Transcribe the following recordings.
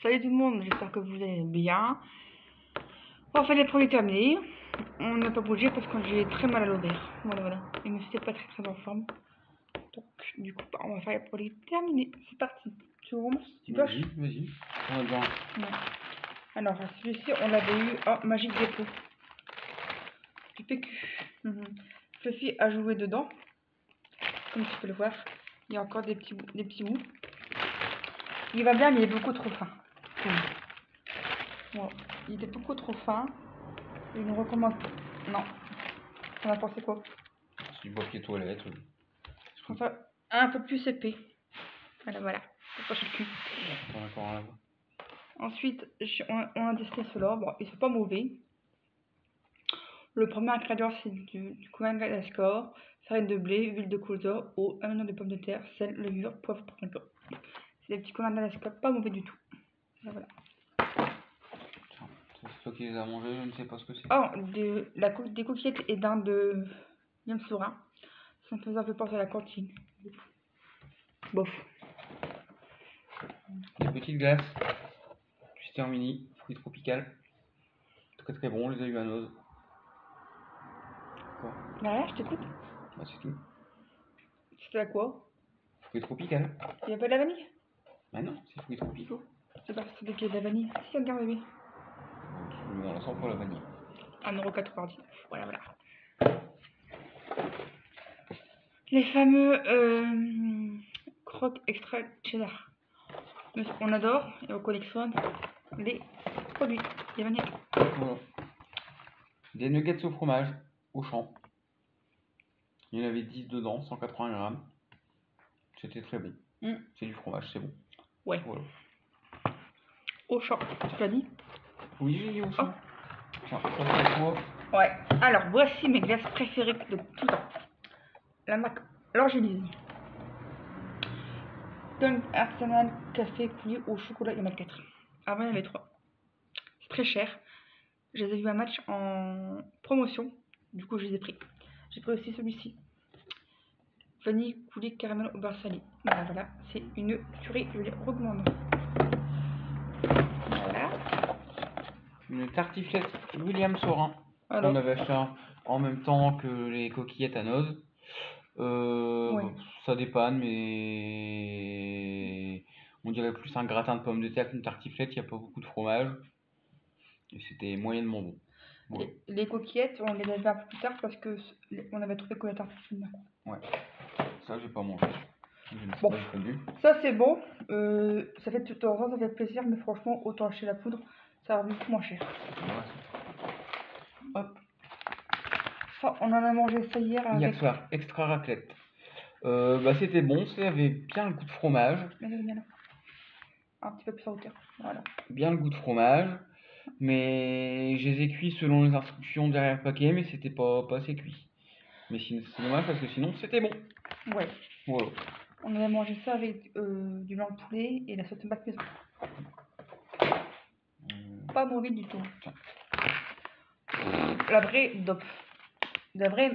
Salut tout le monde, j'espère que vous allez bien. Enfin, les produits terminés. On n'a pas bougé parce que j'ai très mal à l'ovaire. Voilà. Et je n'étais pas très en forme. Donc, du coup, on va faire les produits terminés. C'est parti. Tu commences? Tu coches? Vas-y. On a bien. Alors, celui-ci, on l'avait eu en Magic Dépôt. Du PQ. Fluffy a joué dedans. Comme tu peux le voir. Il y a encore des petits bouts. Il va bien, mais il est beaucoup trop fin. Bon, il est beaucoup trop fin. Je ne recommande pas. Non. On a pensé quoi? C'est du papier toilette. Je préfère un peu plus épais. Voilà. Pour pocher le cul. Encore un là-bas. Ensuite, on a testé ceux-là. Bon, ils sont pas mauvais. Le premier ingrédient, c'est du couvain Madagascar, farine de blé, huile de colza, eau, amidon de pommes de terre, sel, levure, poivre, paprika. C'est des petits couvains Madagascar, pas mauvais du tout. Voilà. C'est toi qui les as mangés, je ne sais pas ce que c'est. Oh, des coquillettes et dinde de Yamsoura. Ça me faisait un peu penser à la cantine. Bof. Des petites glaces. Twister mini, fruits tropical. Très bon, les a eu à Noz. Quoi? Derrière, je t'écoute. Bah, c'est tout. C'était à quoi? Fruits tropical. Il n'y a pas de la vanille? Bah non, c'est fruits tropicaux. C'est pas c'est de la vanille. Si, regarde, bébé. On la sent pour la vanille. 1,99 €. Voilà. Les fameux crocs extra cheddar. On adore et on collectionne les produits. Les vanilles. Voilà. Des nuggets au fromage, au champ. Il y en avait 10 dedans, 180 grammes. C'était très bon. C'est du fromage, c'est bon. Ouais. Voilà. Au champ, tu l'as dit? Oui, j'ai dit au champ. Tiens, ça fait quoi? Ouais. Alors, voici mes glaces préférées de tout temps. La marque L'Angélise. Don Arsenal café coulé au chocolat, il y en a 4. Avant, il y en avait 3. C'est très cher. Je les ai vus un match en promotion. Du coup, je les ai pris. J'ai pris aussi celui-ci. Vanille coulée caramel au beurre salé. Voilà. C'est une tuerie, je les recommande. Voilà. Une tartiflette William Saurin. Alors. On avait acheté en même temps que les coquillettes à Noz. Ouais. Ça dépanne, mais on dirait plus un gratin de pommes de terre qu'une tartiflette. Il n'y a pas beaucoup de fromage. Et c'était moyennement bon. Ouais. Les coquillettes, on les avait un peu plus tard parce que on avait trouvé que la tartiflette. Ouais. Ça, j'ai pas mangé. Bon. Ça, c'est bon. Ça fait de temps en temps, ça fait plaisir, mais franchement, autant acheter la poudre, ça va beaucoup moins cher. Ouais. Hop. Ça, on en a mangé ça hier. Hier soir, extra raclette. Bah, c'était bon, ça avait bien le goût de fromage. Mais bien là. Un petit peu plus en hauteur. Voilà. Bien le goût de fromage. Mais je les ai cuits selon les instructions derrière le paquet, mais c'était pas assez cuit. Mais c'est dommage parce que sinon c'était bon. Ouais. Voilà. On avait mangé ça avec du blanc de poulet et la sauce tomate maison. Pas mauvais du tout. La vraie dope. De la vraie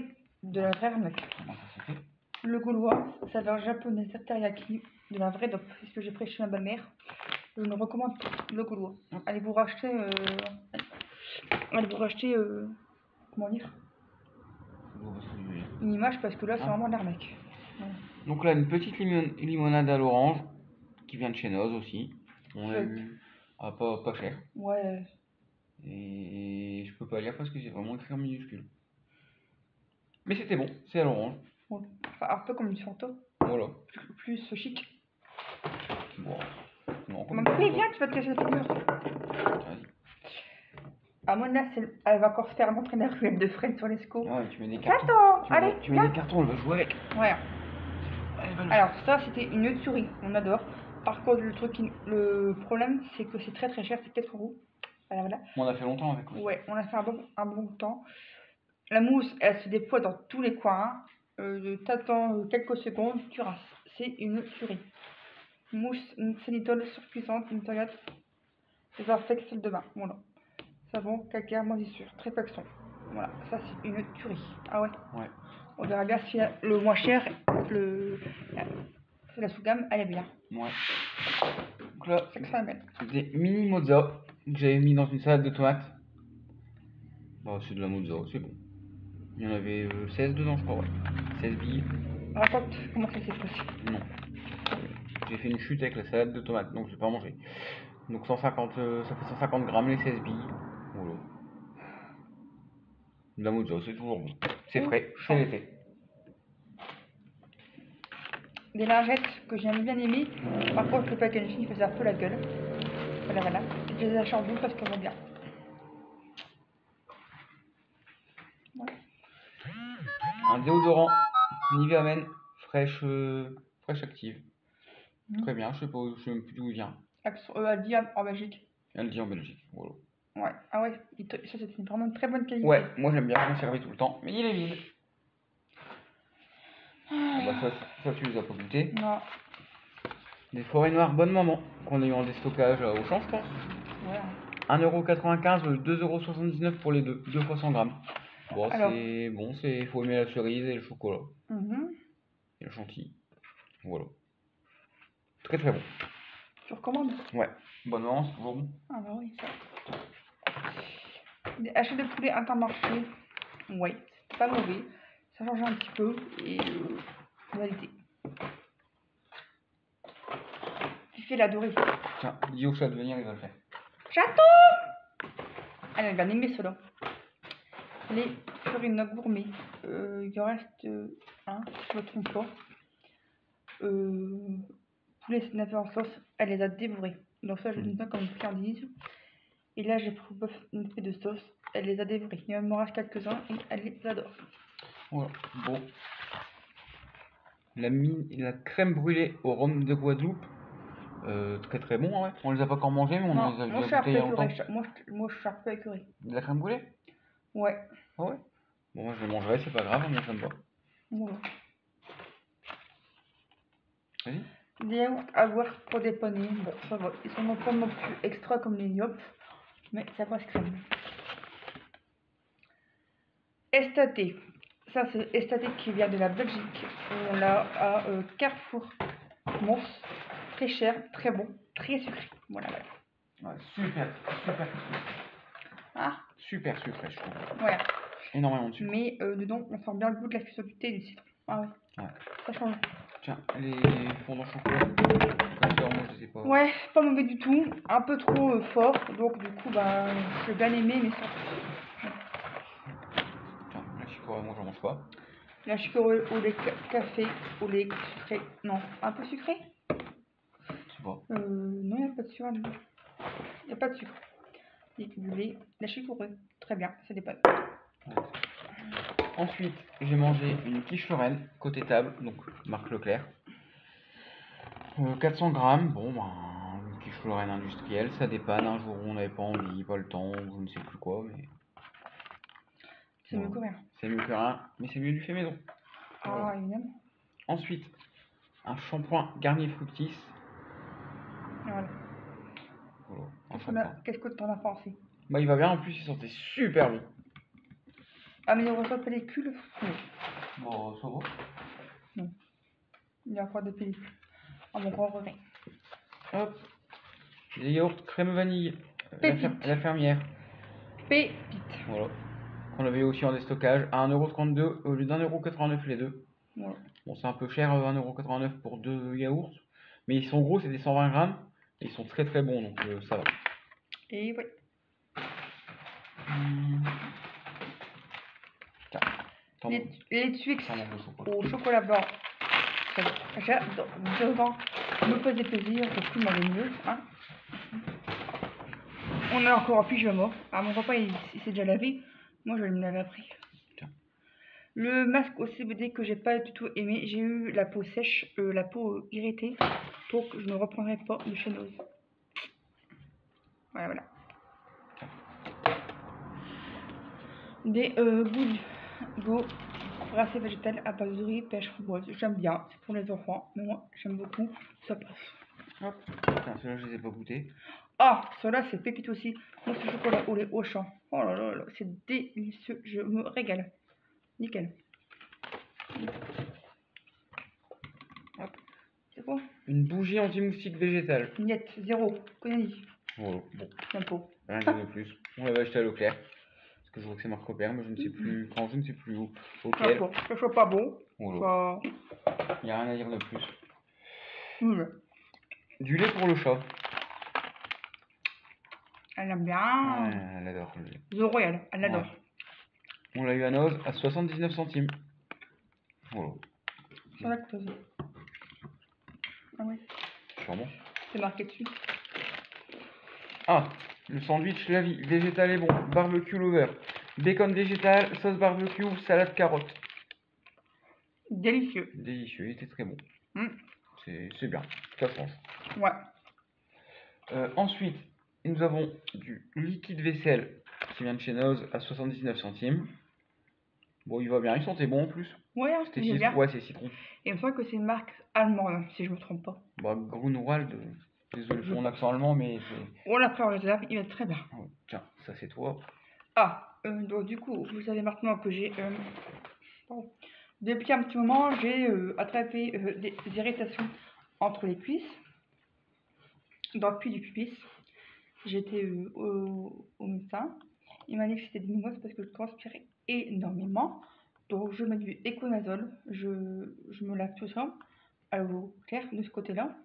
arnaque. Comment ça s'est fait? Le gaulois, saveur japonaise teriyaki, de la vraie dope. C'est ce que j'ai pris chez ma belle-mère. Je me recommande le gaulois. Allez vous racheter. Comment dire? Une image parce que là c'est vraiment de l'arnaque. Voilà. Donc là une petite limonade à l'orange qui vient de chez Noz aussi. On l'a eu à pas cher. Ouais. Et je peux pas lire parce que c'est vraiment écrit en minuscule. Mais c'était bon, c'est à l'orange. Ouais. Enfin, un peu comme une Fanta. Voilà. Plus chic. Bon. Non, Mais viens, tu vas te cacher la figure. Vas-y. Amona, elle va encore se faire montrer la ruelle de Fred sur l'esco. Ouais, tu mets des cartons. Attends, allez, tu mets des cartons, elle va jouer avec. Ouais. Alors ça, c'était une tuerie, on adore. Par contre, le problème, c'est que c'est très cher, c'est 4 €. Voilà. On a fait longtemps avec. Ouais, on a fait un bon temps. La mousse, elle se déploie dans tous les coins. T'attends quelques secondes, tu rinces. C'est une tuerie. Mousse, une sanitole surpuissante, une toilette, désinfecte, salle de bain. Voilà. Savon, calcaire, moisissure, tréfaction. Voilà, ça c'est une tuerie. Ah ouais? Ouais. On verra bien si le moins cher, la sous-gamme, elle est bien. Ouais. Donc là, C'est que ça amène. c'est des mini mozza que j'avais mis dans une salade de tomates. Bah, c'est de la mozza, c'est bon. Il y en avait 16 dedans, je crois, ouais. 16 billes. Raconte comment ça s'est passé. Non. J'ai fait une chute avec la salade de tomates, donc j'ai pas mangé. Donc 150, ça fait 150 grammes les 16 billes. Voilà. De la mozza, c'est toujours bon. C'est frais, c'est l'été. Des lingettes que j'aime bien aimer. Par contre, le packaging il faisait un peu la gueule. Voilà, voilà. Je les achète en double parce qu'elles vont bien. Ouais. Un déodorant Nivea Men fraîche active. Très bien, je sais même plus d'où il vient. Aldi en Belgique. Elle dit en Belgique, voilà. Ouais, ah ouais, ça c'est vraiment une très bonne qualité. Ouais, moi j'aime bien conserver tout le temps, mais il est vide. Ah bah ça tu les as pas goûté. Non. Des forêts noires bonne maman, qu'on a eu en déstockage au champ je pense. Ouais. 1,95€, 2,79€ pour les deux, 2 fois 100 grammes. Bon, Alors. c'est bon, faut aimer la cerise et le chocolat. Et le chantilly. Voilà. Très très bon. Tu recommandes? Ouais. Bonne maman, c'est toujours bon. Ah bah oui, ça. Des hachés de poulet Intermarché. Ouais, c'est pas mauvais. Ça change un petit peu et qualité. Tu fais la dorée. Tiens, dis au chat de venir, il va le faire. Chaton! Elle a bien aimé cela. Les farines gourmet. Il en reste un, si je me trompe pas. Poulet snappé en sauce, elle les a dévorés. Donc ça, je le donne comme une friandise. Et là, j'ai pris bœuf nappé de sauce. Elle les a dévorés. Il m'en reste quelques-uns et elle les adore. Voilà, bon. La crème brûlée au rhum de Guadeloupe. Très très bon, ouais. On les a pas encore mangés, mais on les a déjà goûtés il y a longtemps. Moi, je suis un peu écœuré. De la crème brûlée? Ouais. Ah ouais? Bon, moi je les mangerai, c'est pas grave, moi j'aime pas. Voilà. Vas-y. Des yaourts à boire pour dépanner. Bon, ça va. Ils sont pas non plus extra comme les gnopes, mais ça passe crème. Estaté. Ça, c'est Estaté qui vient de la Belgique. On l'a à Carrefour. Mons. Très cher, très bon, très sucré. Voilà, voilà. Ouais, super sucré. Ah. Super sucré, je trouve. Ouais. Énormément de sucre. Mais dedans, on sent bien le goût de la cuisson du thé et du citron. Ah ouais. Ouais. Ça change. Tiens, les fondants chocolat. Moi, je sais pas. Ouais, pas mauvais du tout. Un peu trop fort. Donc, du coup, bah, j'ai bien aimé, mais sans. Tiens, la chicorée, moi, j'en mange pas. La chicorée au lait café, au lait sucré. Non, un peu sucré? Je sais pas. Non, il n'y a pas de sucre. Il n'y a pas de sucre. Et du lait, la chicorée. Très bien, ça dépend. Ouais. Ensuite, j'ai mangé une quiche Lorraine, côté table, donc marque Leclerc. 400 grammes, bon, ben, une quiche Lorraine industrielle, ça dépanne. Un jour où on n'avait pas envie, pas le temps, je ne sais plus quoi, mais. C'est mieux que rien. C'est mieux que rien, mais c'est mieux du fait maison. Ah, évidemment. Ensuite, un shampoing Garnier Fructis. Voilà. Voilà, Qu'est-ce que t'en as pensé? Bah, il va bien, en plus, il sentait super bon. Amélioration de pellicule? Oui. Bon, ça va. Non. Il y a encore des pellicules. À mon grand regret. Hop. Les yaourts crème vanille. La fermière. Pépite. Voilà. On avait aussi en déstockage à 1,32€ au lieu d'1,89€ les deux. Voilà. Bon, c'est un peu cher, 1,89€ pour 2 yaourts. Mais ils sont gros, c'est des 120 grammes. Et ils sont très très bons, donc ça va. Et oui. Tiens. Les Twix au chocolat blanc. J'adore. Devant me faisait plaisir, parce qu'il m'avait mieux. Hein. On a encore un pyjama. Ah, mon papa, il s'est déjà lavé. Moi, je vais me laver après. Tiens. Le masque au CBD que j'ai pas du tout aimé. J'ai eu la peau sèche, la peau irritée. Donc, je ne reprendrai pas de chez Nose. Voilà, voilà. Des goûts brassé végétal à base de riz, pêche, framboise. J'aime bien, c'est pour les enfants, mais moi j'aime beaucoup, ça passe. Hop, ceux-là je les ai pas goûtés. Ah, ceux-là c'est pépite aussi. Mousse au chocolat au lait au champ. Oh là là là, c'est délicieux, je me régale. Nickel. Hop. C'est quoi? Une bougie anti-moustique végétale. Niet, 0. Connerie. Voilà, bon, Sympa. rien de plus. On l'avait acheté à Leclerc. Parce que je vois que c'est marque Leclerc, mais je ne sais plus quand, je ne sais plus où. Auquel. D'accord. Ça soit pas bon. Voilà. Il n'y a rien à dire de plus. Nul. Du lait pour le chat. Elle aime bien. Ouais, elle adore le lait. The Royal, elle adore. Ouais. On l'a eu à Noz à 79 centimes. Voilà. Sans lactose. Ah ouais. Sûrement. C'est marqué dessus. Ah, le sandwich La Vie, végétal et bon, barbecue lover, bacon végétal, sauce barbecue, salade carotte. Délicieux. Délicieux, il était très bon. Mm. C'est bien, ça change. Ouais. Ensuite, nous avons du liquide vaisselle qui vient de chez Noz à 79 centimes. Bon, il va bien, il sentait bon en plus. Ouais, hein, C'était c'est bien. Ouais, c'est citron. Et il me semble que c'est une marque allemande, si je me trompe pas. Bah, Grunwald, désolé pour mon accent allemand, mais c'est. On l'a pris en réserve, il va très bien. Oh, tiens, ça c'est toi. Ah, donc du coup, vous savez maintenant que j'ai... pardon. Depuis un petit moment, j'ai attrapé des irritations entre les cuisses, dans le puits du pubis. J'étais au médecin. Il m'a dit que c'était des mimoses parce que je transpirais énormément. Donc je mets du Econazole. Je me lave tout ça à l'eau claire de ce côté-là.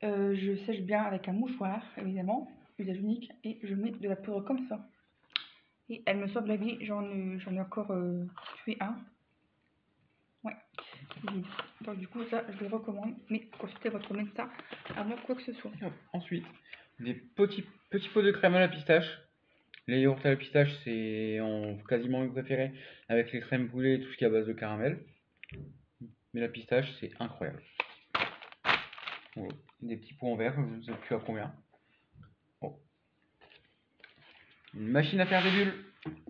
Je sèche bien avec un mouchoir, évidemment, usage unique, et je mets de la poudre comme ça. Et elle me sauve la vie, j'en ai encore tué un. Ouais, vide. Donc du coup ça je le recommande, mais consultez votre médecin avant quoi que ce soit. Ensuite, des petits pots de crème à la pistache. Les yaourts à la pistache, c'est quasiment mes préférés, avec les crèmes brûlées et tout ce qui est à base de caramel. Mais la pistache, c'est incroyable. Voilà. Des petits pots en verre, je ne sais plus à combien. Oh. Une machine à faire des bulles.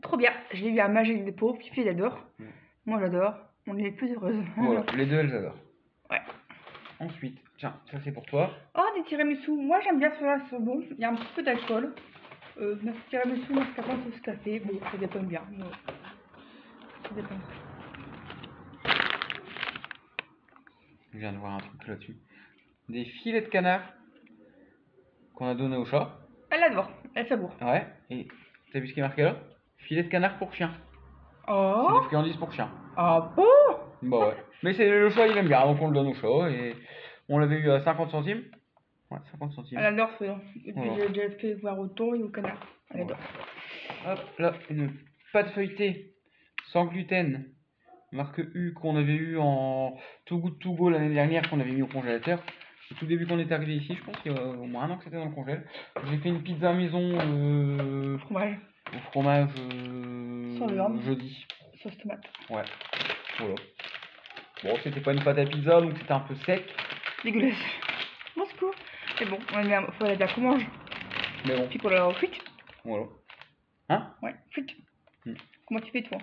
Trop bien, je l'ai eu à Magic Dépôt, Fifi adore. Moi j'adore, on est les plus heureuses. Voilà, les deux elles adorent. Ouais. Ensuite, tiens, ça c'est pour toi. Oh, des tiramisu, moi j'aime bien ceux-là, ils sont bons, il y a un petit peu d'alcool. Tiramisu, mascarpone, sauce café, bon, ça dépend bien. Ça dépend. Je viens de voir un truc là-dessus. Des filets de canard qu'on a donné au chat. Elle adore, elle savoure. Ouais, et t'as vu ce qui est marqué là? Filet de canard pour chien. Oh. C'est des friandises pour chien. Ah bon? Bah ouais. Mais c'est le chat, il aime bien, donc on le donne au chat. Et on l'avait eu à 50 centimes. Ouais, 50 centimes. Elle adore ce. Et puis Voilà. j'ai déjà fait voir au thon et au canard. Elle adore. Hop, là, une pâte feuilletée sans gluten, marque U, qu'on avait eu en Too Good To Go l'année dernière, qu'on avait mis au congélateur. Au tout début qu'on est arrivé ici, je pense qu'il y a au moins un an que c'était dans le congèle. J'ai fait une pizza maison Fromage. au fromage Sans viande. jeudi. Sauce tomate. Ouais, voilà. Bon, c'était pas une pâte à pizza, donc c'était un peu sec. Dégueulasse. Bon secours. Mais bon, il faut aller de la fromage. Mais bon, Puis qu'on la frite. voilà. Hein? Ouais, frite. Hmm. Comment tu fais toi?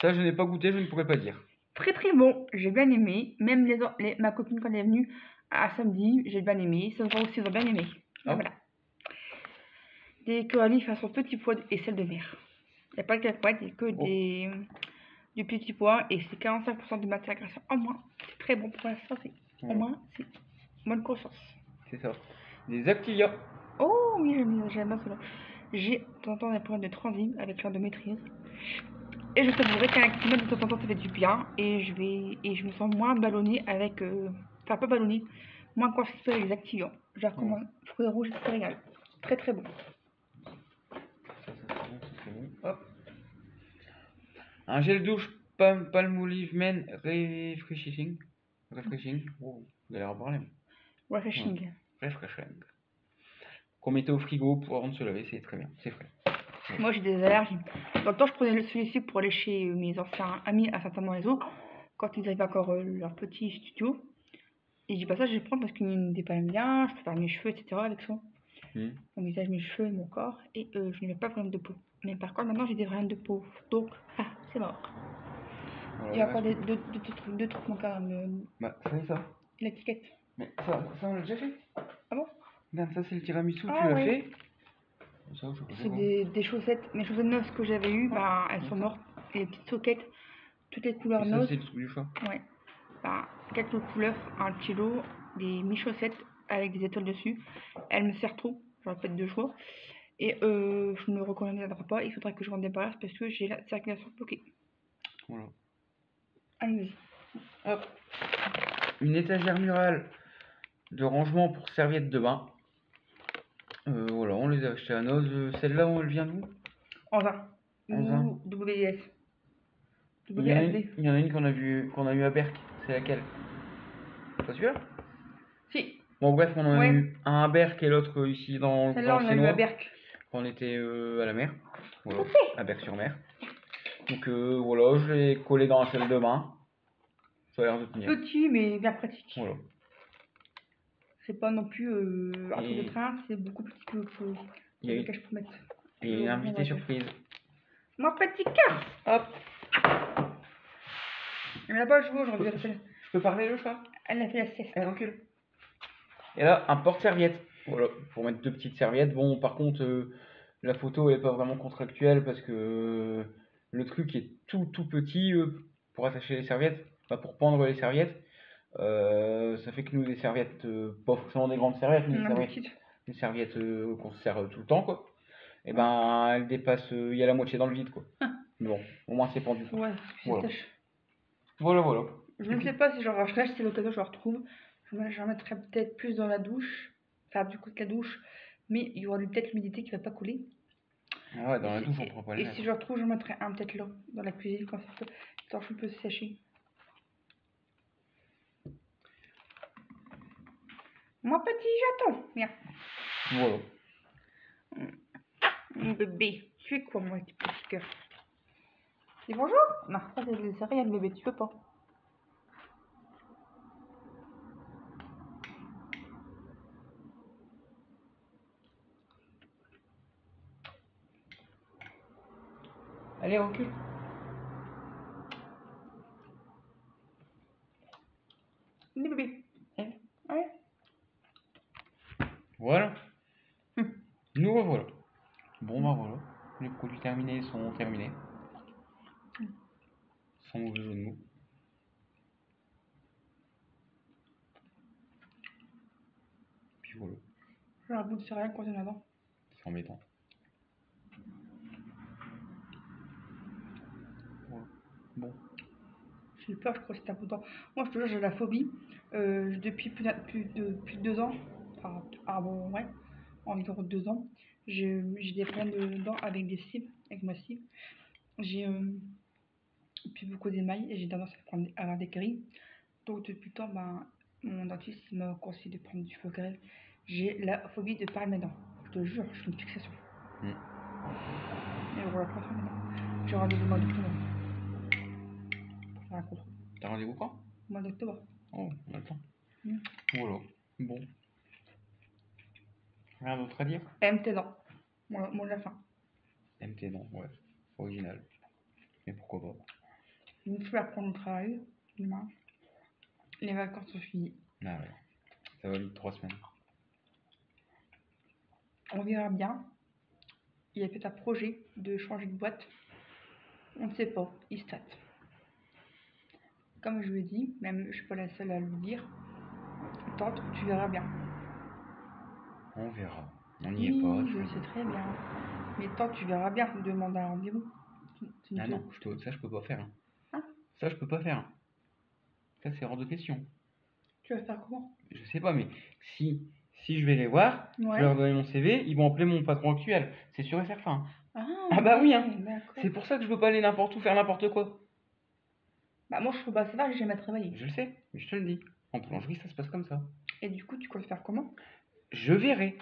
Ça, je n'ai pas goûté, je ne pourrais pas dire. Très très bon, j'ai bien aimé. Même ma copine quand elle est venue à samedi, j'ai bien aimé. Ça va aussi, ils ont bien aimé. Ah. Voilà. Des coralie façon petit pois et sel de mer. Il n'y a pas de cacahuètes, il n'y a que du petit pois et c'est 45% de matière grasse en moins. C'est très bon pour la santé. Au moins, c'est bonne conscience. C'est ça. Des Activia. Oh oui, j'aime bien cela. J'ai de temps en temps des problèmes de transit avec l'endométriose. Et je t'avouerai qu'un Actimel de temps en temps ça fait du bien. Et je me sens moins ballonnée avec. Enfin, pas ballonnée, moins constipée avec les activants. Je la recommande. Fruits rouges et céréales. Très très bon. Ça c'est bon. Hop. Un gel douche Palmolive Men Refreshing. Oh, vous allez en parler. Refreshing. Ouais. Refreshing. Qu'on mettait au frigo pour avant de se laver, c'est très bien. C'est frais. Moi j'ai des allergies. Dans le temps, je prenais celui-ci pour aller chez mes anciens amis à Saint-Amand-les-Eaux quand ils avaient encore leur petit studio. Et je dis pas ça, je vais prendre parce qu'il me dépanne bien, je peux faire mes cheveux, etc. avec ça. Mon visage, mes cheveux et mon corps. Et je n'ai pas de problème de peau. Mais par contre, maintenant j'ai des problèmes de peau. Donc, c'est mort. Il y a encore deux trucs mon cas. Bah, c'est ça. L'étiquette. Mais ça on l'a déjà fait. Ah bon? Regarde, ça c'est le tiramisu, Ah, tu l'as ouais. fait. C'est des chaussettes. Mes chaussettes neuves que j'avais eues, bah, elles sont mortes. Et les petites soquettes, toutes les couleurs Et ça neuves. c'est le truc du chat. Ouais. bah, quelques couleurs, un petit lot, des mi-chaussettes avec des étoiles dessus. Elle me sert trop, j'aurais fait 2 choix. Et je ne recommanderais pas, il faudrait que je m'en débarrasse parce que j'ai la circulation bloquée. Voilà. Allez, vas-y. Hop. Une étagère murale de rangement pour serviettes de bain. Voilà, on les a achetées à Noz. Celle-là, elle vient d'où? Enfin, Enfin. ou WS. Il y en a une, WSD. il y en a une qu'on a eu à Berck. C'est laquelle? C'est celui-là? Si, Bon, bref, on en a ouais. eu un à Berck et l'autre ici dans Celle-là, le on l'a eu à Sénois. Berck. Quand on était à la mer. Voilà, à Berck-sur-Mer. Donc voilà, je l'ai collé dans la salle de bain. Ça a l'air de tenir. Petit, mais bien pratique. Voilà. C'est pas non plus un truc de Et train, c'est beaucoup plus petit que il y a lequel je peux mettre. et une invitée surprise. Mon petit cœur. Hop. Elle n'a pas joué aujourd'hui, Je peux parler le chat? elle a fait la sieste. Elle recule. Et là, un porte-serviette. Voilà, pour mettre 2 petites serviettes. Bon, par contre, la photo elle est pas vraiment contractuelle parce que le truc est tout petit pour attacher les serviettes, enfin pour pendre les serviettes. Ça fait que nous, des serviettes, pas forcément des grandes serviettes, mais des serviettes qu'on se sert tout le temps, quoi. Et ben, elles dépassent, il y a la moitié dans le vide, quoi. Bon, au moins c'est pendu. Ouais, Voilà. sèche. Voilà. Je ne sais pas si j'en racheterai, si c'est l'occasion, je le retrouve. J'en mettrai peut-être plus dans la douche, enfin du coup de la douche, mais il y aura peut-être l'humidité qui va pas couler. Ah ouais, dans la douche, on prend pas les Et mettre. si je retrouve, j'en mettrai un peut-être là, dans la cuisine, quand ça peut, quand je peux sécher. Mon petit chaton, viens. Voilà. Mon bébé, tu es quoi, mon petit cœur? Dis bonjour? Non, ça c'est des céréales, bébé, tu peux pas. Allez, recule. Dis bébé. Ouais. Voilà. Nous revoilà. Bon bah voilà. Les produits terminés sont terminés. Sans mauvais jeu de mots. Puis voilà. J'ai un bout de céréales qu'on a dedans. C'est embêtant. Voilà. Bon. J'ai eu peur, je crois que c'était un peu de temps. Moi, je te jure, j'ai la phobie. Depuis plus de 2 ans, enfin, bon, ouais, environ 2 ans, j'ai des problèmes de dents avec des cibles, avec ma cible. J'ai plus beaucoup d'émail et j'ai tendance à avoir des caries. Donc, depuis le temps, ben, mon dentiste il m'a conseillé de prendre du Focare. J'ai la phobie de perdre mes dents. Je te jure, je suis une fixation. Et voilà, pour mes dents. J'ai rendez-vous au mois d'octobre. Pour faire un contrôle. T'as rendez-vous quand? Au mois d'octobre. Oh, on a le temps. Voilà. Bon. Rien d'autre à dire? MT dents. Mot de la fin. MT non, ouais. Original. Mais pourquoi pas? Je me suis à reprendre le travail demain. Les vacances sont finies. Ah ouais. Ça va vite, 3 semaines. On verra bien. Il y a peut-être un projet de changer de boîte. On ne sait pas. Il se tâte. Comme je lui ai dit, même je suis pas la seule à le dire. Tante, tu verras bien. On verra. On n'y est pas. Oui, je sais très bien. Mais tante, tu verras bien. Demande un rendez-vous. Ah non, ça je peux pas faire. Hein? Ça je peux pas faire. Ça c'est hors de question. Tu vas faire comment? Je sais pas, mais si je vais les voir, je vais leur donner mon CV, ils vont appeler mon patron actuel. C'est sûr et certain. Ah bah oui, hein. C'est pour ça que je peux pas aller n'importe où faire n'importe quoi. Bah moi je trouve pas ça va, j'ai jamais travaillé. Je le sais, mais je te le dis. En boulangerie, ça se passe comme ça. Et du coup, tu comptes faire comment? Je verrai.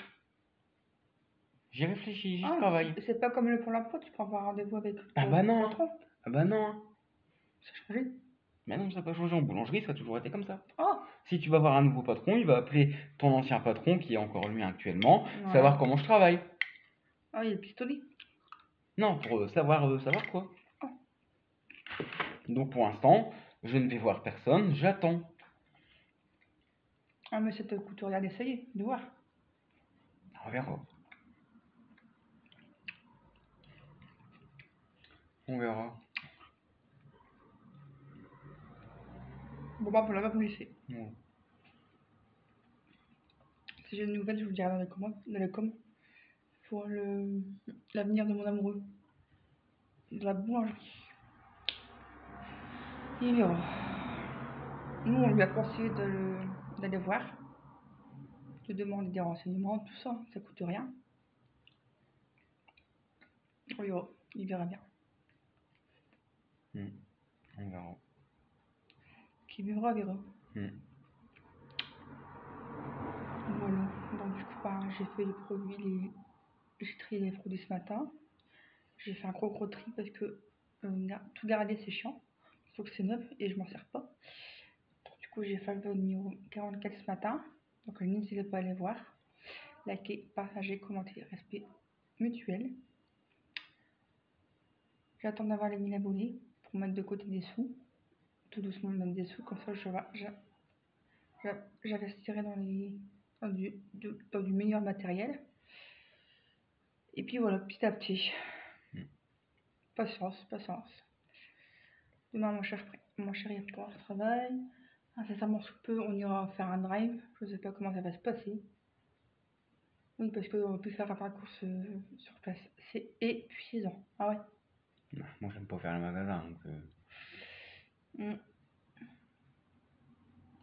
J'y réfléchis, j'y travaille. C'est pas comme le Pôle emploi, tu prends pas rendez-vous avec le patron. Ah bah non. Ça a changé. Mais non, ça n'a pas changé en boulangerie, ça a toujours été comme ça. Oh. Si tu vas voir un nouveau patron, il va appeler ton ancien patron, qui est encore lui actuellement, savoir comment je travaille. Ah, il y a le pistolet. Non, pour savoir quoi. Oh. Donc pour l'instant, je ne vais voir personne, j'attends. Ah mais ça te coûte rien d'essayer, de voir. On verra. On verra. Bon, bah, voilà, va vous laisser. Ouais. Si j'ai une nouvelle, je vous dirai dans les coms pour l'avenir de mon amoureux. De la boulangerie. Il verra. Nous, on lui a conseillé d'aller voir, de demander des renseignements, tout ça, ça coûte rien. Il verra bien. On verra. Qui vivra, verra. Voilà. Donc, du coup, bah, j'ai fait les produits, j'ai trié les produits ce matin. J'ai fait un gros tri parce que tout garder c'est chiant. Sauf que c'est neuf et je m'en sers pas. Donc, du coup, j'ai fait le numéro 44 ce matin. Donc, n'hésitez pas à aller voir. Liker, partager, commenter, respect mutuel. J'attends d'avoir les 1000 abonnés pour mettre de côté des sous. Tout doucement mettre des sous, comme ça j'investirai dans du meilleur matériel. Et puis voilà, petit à petit. Patience. Demain, mon chéri est pour le travail. Incessamment sous peu, on ira faire un drive. Je ne sais pas comment ça va se passer. Oui, parce qu'on va plus faire un parcours sur place. C'est épuisant. Ah ouais. Moi, j'aime pas faire le magasin, donc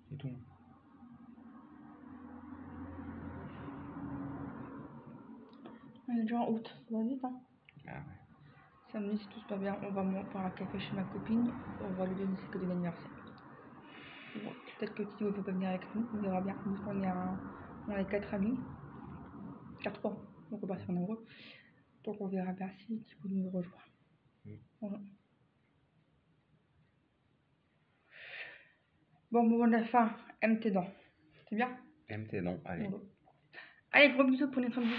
c'est tout. On est déjà en août, ça va vite, hein. Ah ouais. Samedi, si tout se passe bien, on va boire un café chez ma copine. On va lui donner ses cadeaux d'anniversaire. Bon, peut-être que Tito ne peut pas venir avec nous, on verra bien. Nous, on est 4 amis. 4 ans, donc on va partir en amoureux. Donc on verra bien si Tito nous rejoint. Voilà. Bon, moment de la fin, aime tes dents. C'est bien? MT, non, allez. Voilà. Allez, gros bisous pour les familles.